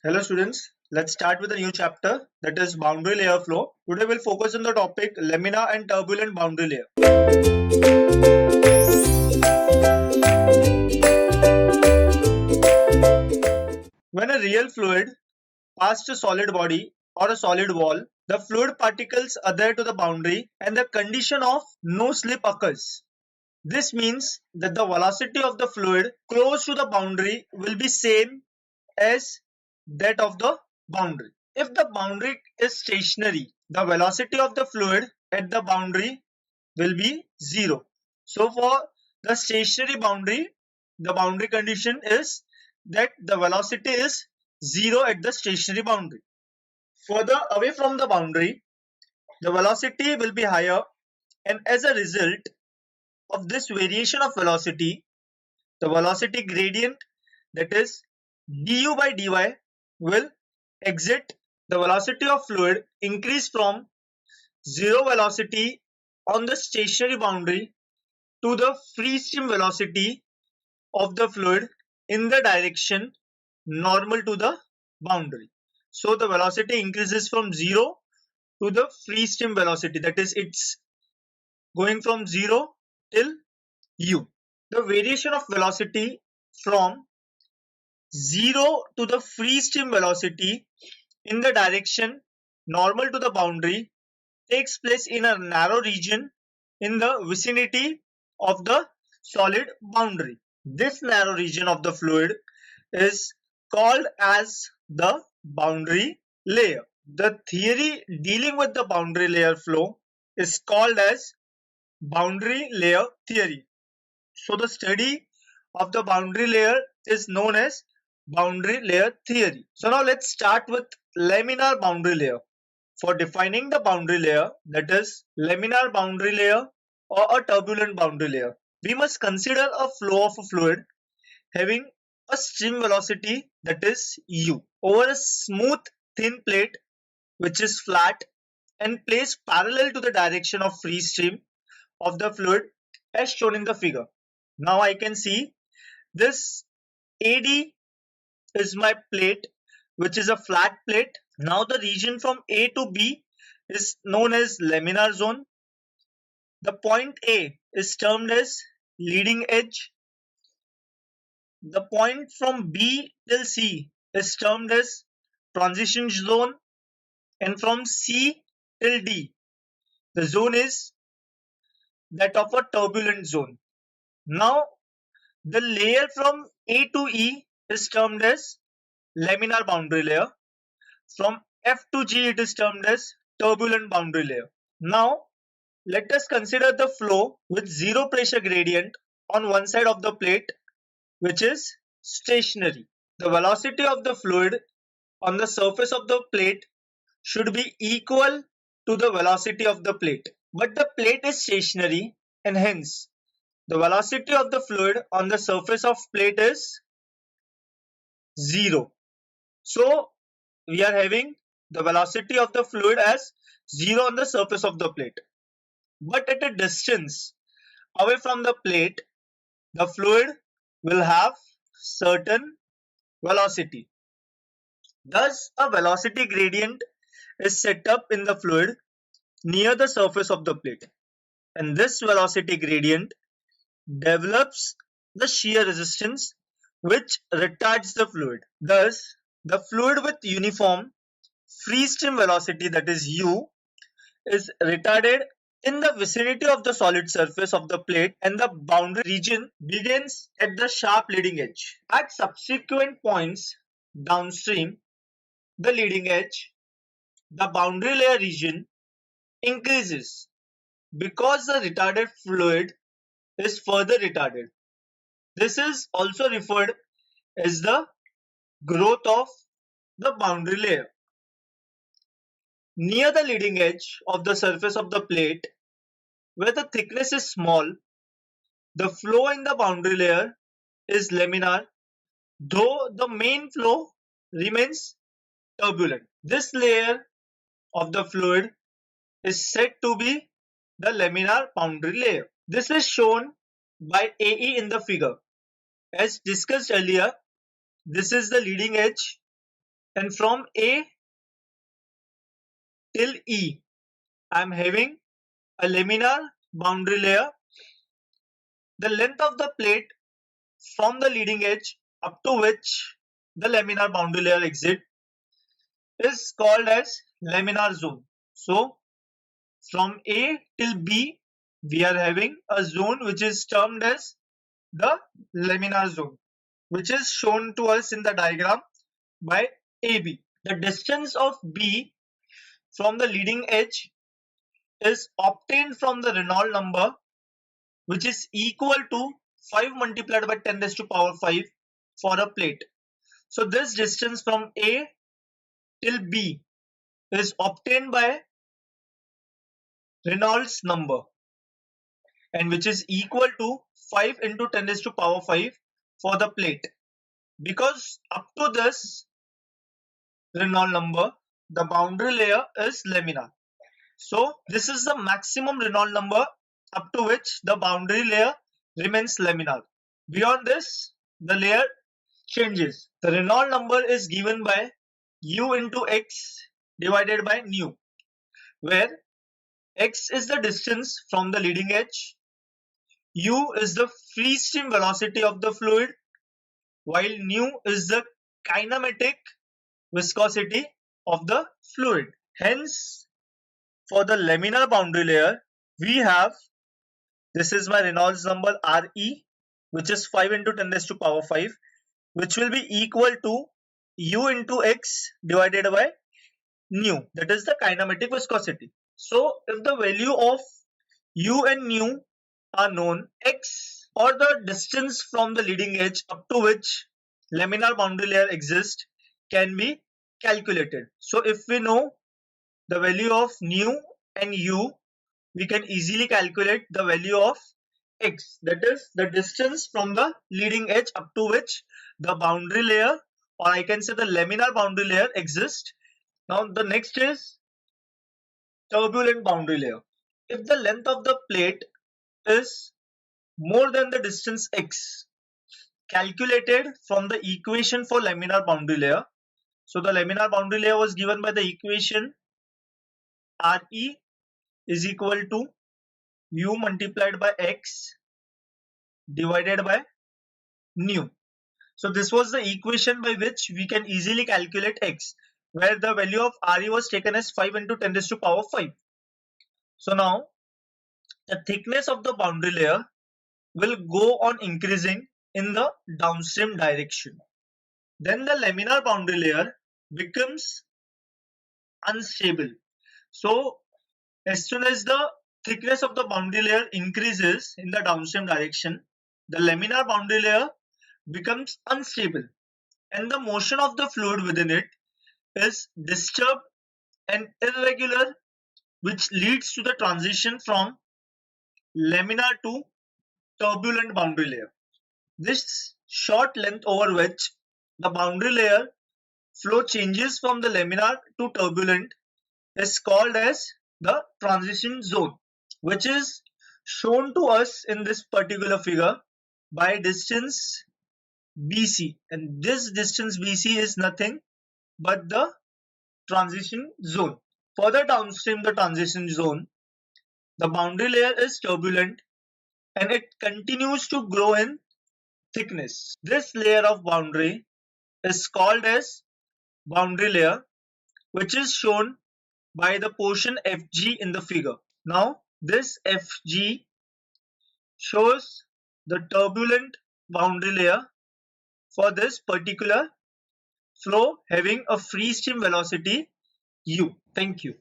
Hello students, let's start with a new chapter that is boundary layer flow. Today we'll focus on the topic laminar and turbulent boundary layer. When a real fluid passes a solid body or a solid wall, the fluid particles adhere to the boundary and the condition of no slip occurs. This means that the velocity of the fluid close to the boundary will be same as that of the boundary. If the boundary is stationary, the velocity of the fluid at the boundary will be 0. So for the stationary boundary, the boundary condition is that the velocity is 0 at the stationary boundary. Further away from the boundary, the velocity will be higher, and as a result of this variation of velocity, the velocity gradient, that is du by dy, will exit. The velocity of fluid increase from 0 velocity on the stationary boundary to the free stream velocity of the fluid in the direction normal to the boundary. So the velocity increases from 0 to the free stream velocity, that is it's going from 0 till u. The variation of velocity from 0 to the free stream velocity in the direction normal to the boundary takes place in a narrow region in the vicinity of the solid boundary. This narrow region of the fluid is called as the boundary layer. The theory dealing with the boundary layer flow is called as boundary layer theory. So the study of the boundary layer is known as boundary layer theory. So now let's start with laminar boundary layer. For defining the boundary layer, that is laminar boundary layer or a turbulent boundary layer, we must consider a flow of a fluid having a stream velocity, that is u, over a smooth thin plate which is flat and placed parallel to the direction of free stream of the fluid as shown in the figure. Now I can see this AD is my plate, which is a flat plate. Now the region from A to B is known as laminar zone. The point A is termed as leading edge. The point from B till C is termed as transition zone, and from C till D, the zone is that of a turbulent zone. Now the layer from A to E is termed as laminar boundary layer. From F to G it is termed as turbulent boundary layer. Now let us consider the flow with zero pressure gradient on one side of the plate, which is stationary. The velocity of the fluid on the surface of the plate should be equal to the velocity of the plate. But the plate is stationary, and hence the velocity of the fluid on the surface of plate is 0. So we are having the velocity of the fluid as 0 on the surface of the plate. But at a distance away from the plate, the fluid will have certain velocity. Thus, a velocity gradient is set up in the fluid near the surface of the plate. And this velocity gradient develops the shear resistance which retards the fluid. Thus, the fluid with uniform free stream velocity, that is u, is retarded in the vicinity of the solid surface of the plate, and the boundary region begins at the sharp leading edge. At subsequent points downstream the leading edge, the boundary layer region increases because the retarded fluid is further retarded. This is also referred as the growth of the boundary layer. Near the leading edge of the surface of the plate, where the thickness is small, the flow in the boundary layer is laminar, though the main flow remains turbulent. This layer of the fluid is said to be the laminar boundary layer. This is shown by AE in the figure. As discussed earlier, this is the leading edge and from A till E, I'm having a laminar boundary layer. The length of the plate from the leading edge up to which the laminar boundary layer exits is called as laminar zone. So from A till B, we are having a zone which is termed as the laminar zone, which is shown to us in the diagram by AB. The distance of B from the leading edge is obtained from the Reynolds number, which is equal to 5 multiplied by 10 raised to power 5 for a plate. So this distance from A till B is obtained by Reynolds number, and which is equal to 5 into 10 raised to power 5 for the plate. Because up to this Reynolds number, the boundary layer is laminar. So this is the maximum Reynolds number up to which the boundary layer remains laminar. Beyond this, the layer changes. The Reynolds number is given by u into x divided by nu, where x is the distance from the leading edge, u is the free stream velocity of the fluid, while nu is the kinematic viscosity of the fluid. Hence, for the laminar boundary layer, we have, this is my Reynolds number Re, which is 5 into 10 raised to power 5, which will be equal to u into x divided by nu, that is the kinematic viscosity. So if the value of u and nu are known, x or the distance from the leading edge up to which laminar boundary layer exists can be calculated. So if we know the value of nu and u, we can easily calculate the value of x, that is the distance from the leading edge up to which the boundary layer, or I can say the laminar boundary layer, exists. Now the next is turbulent boundary layer. If the length of the plate is more than the distance x calculated from the equation for laminar boundary layer, so the laminar boundary layer was given by the equation Re is equal to u multiplied by x divided by nu. So this was the equation by which we can easily calculate x, where the value of Re was taken as 5 into 10 raised to power 5. So now the thickness of the boundary layer will go on increasing in the downstream direction. Then the laminar boundary layer becomes unstable. So as soon as the thickness of the boundary layer increases in the downstream direction, the laminar boundary layer becomes unstable, and the motion of the fluid within it is disturbed and irregular, which leads to the transition from laminar to turbulent boundary layer. This short length over which the boundary layer flow changes from the laminar to turbulent is called as the transition zone, which is shown to us in this particular figure by distance BC, and this distance BC is nothing but the transition zone. Further downstream the transition zone, the boundary layer is turbulent and it continues to grow in thickness. This layer of boundary is called as boundary layer, which is shown by the portion FG in the figure. Now this FG shows the turbulent boundary layer for this particular flow having a free stream velocity u. Thank you.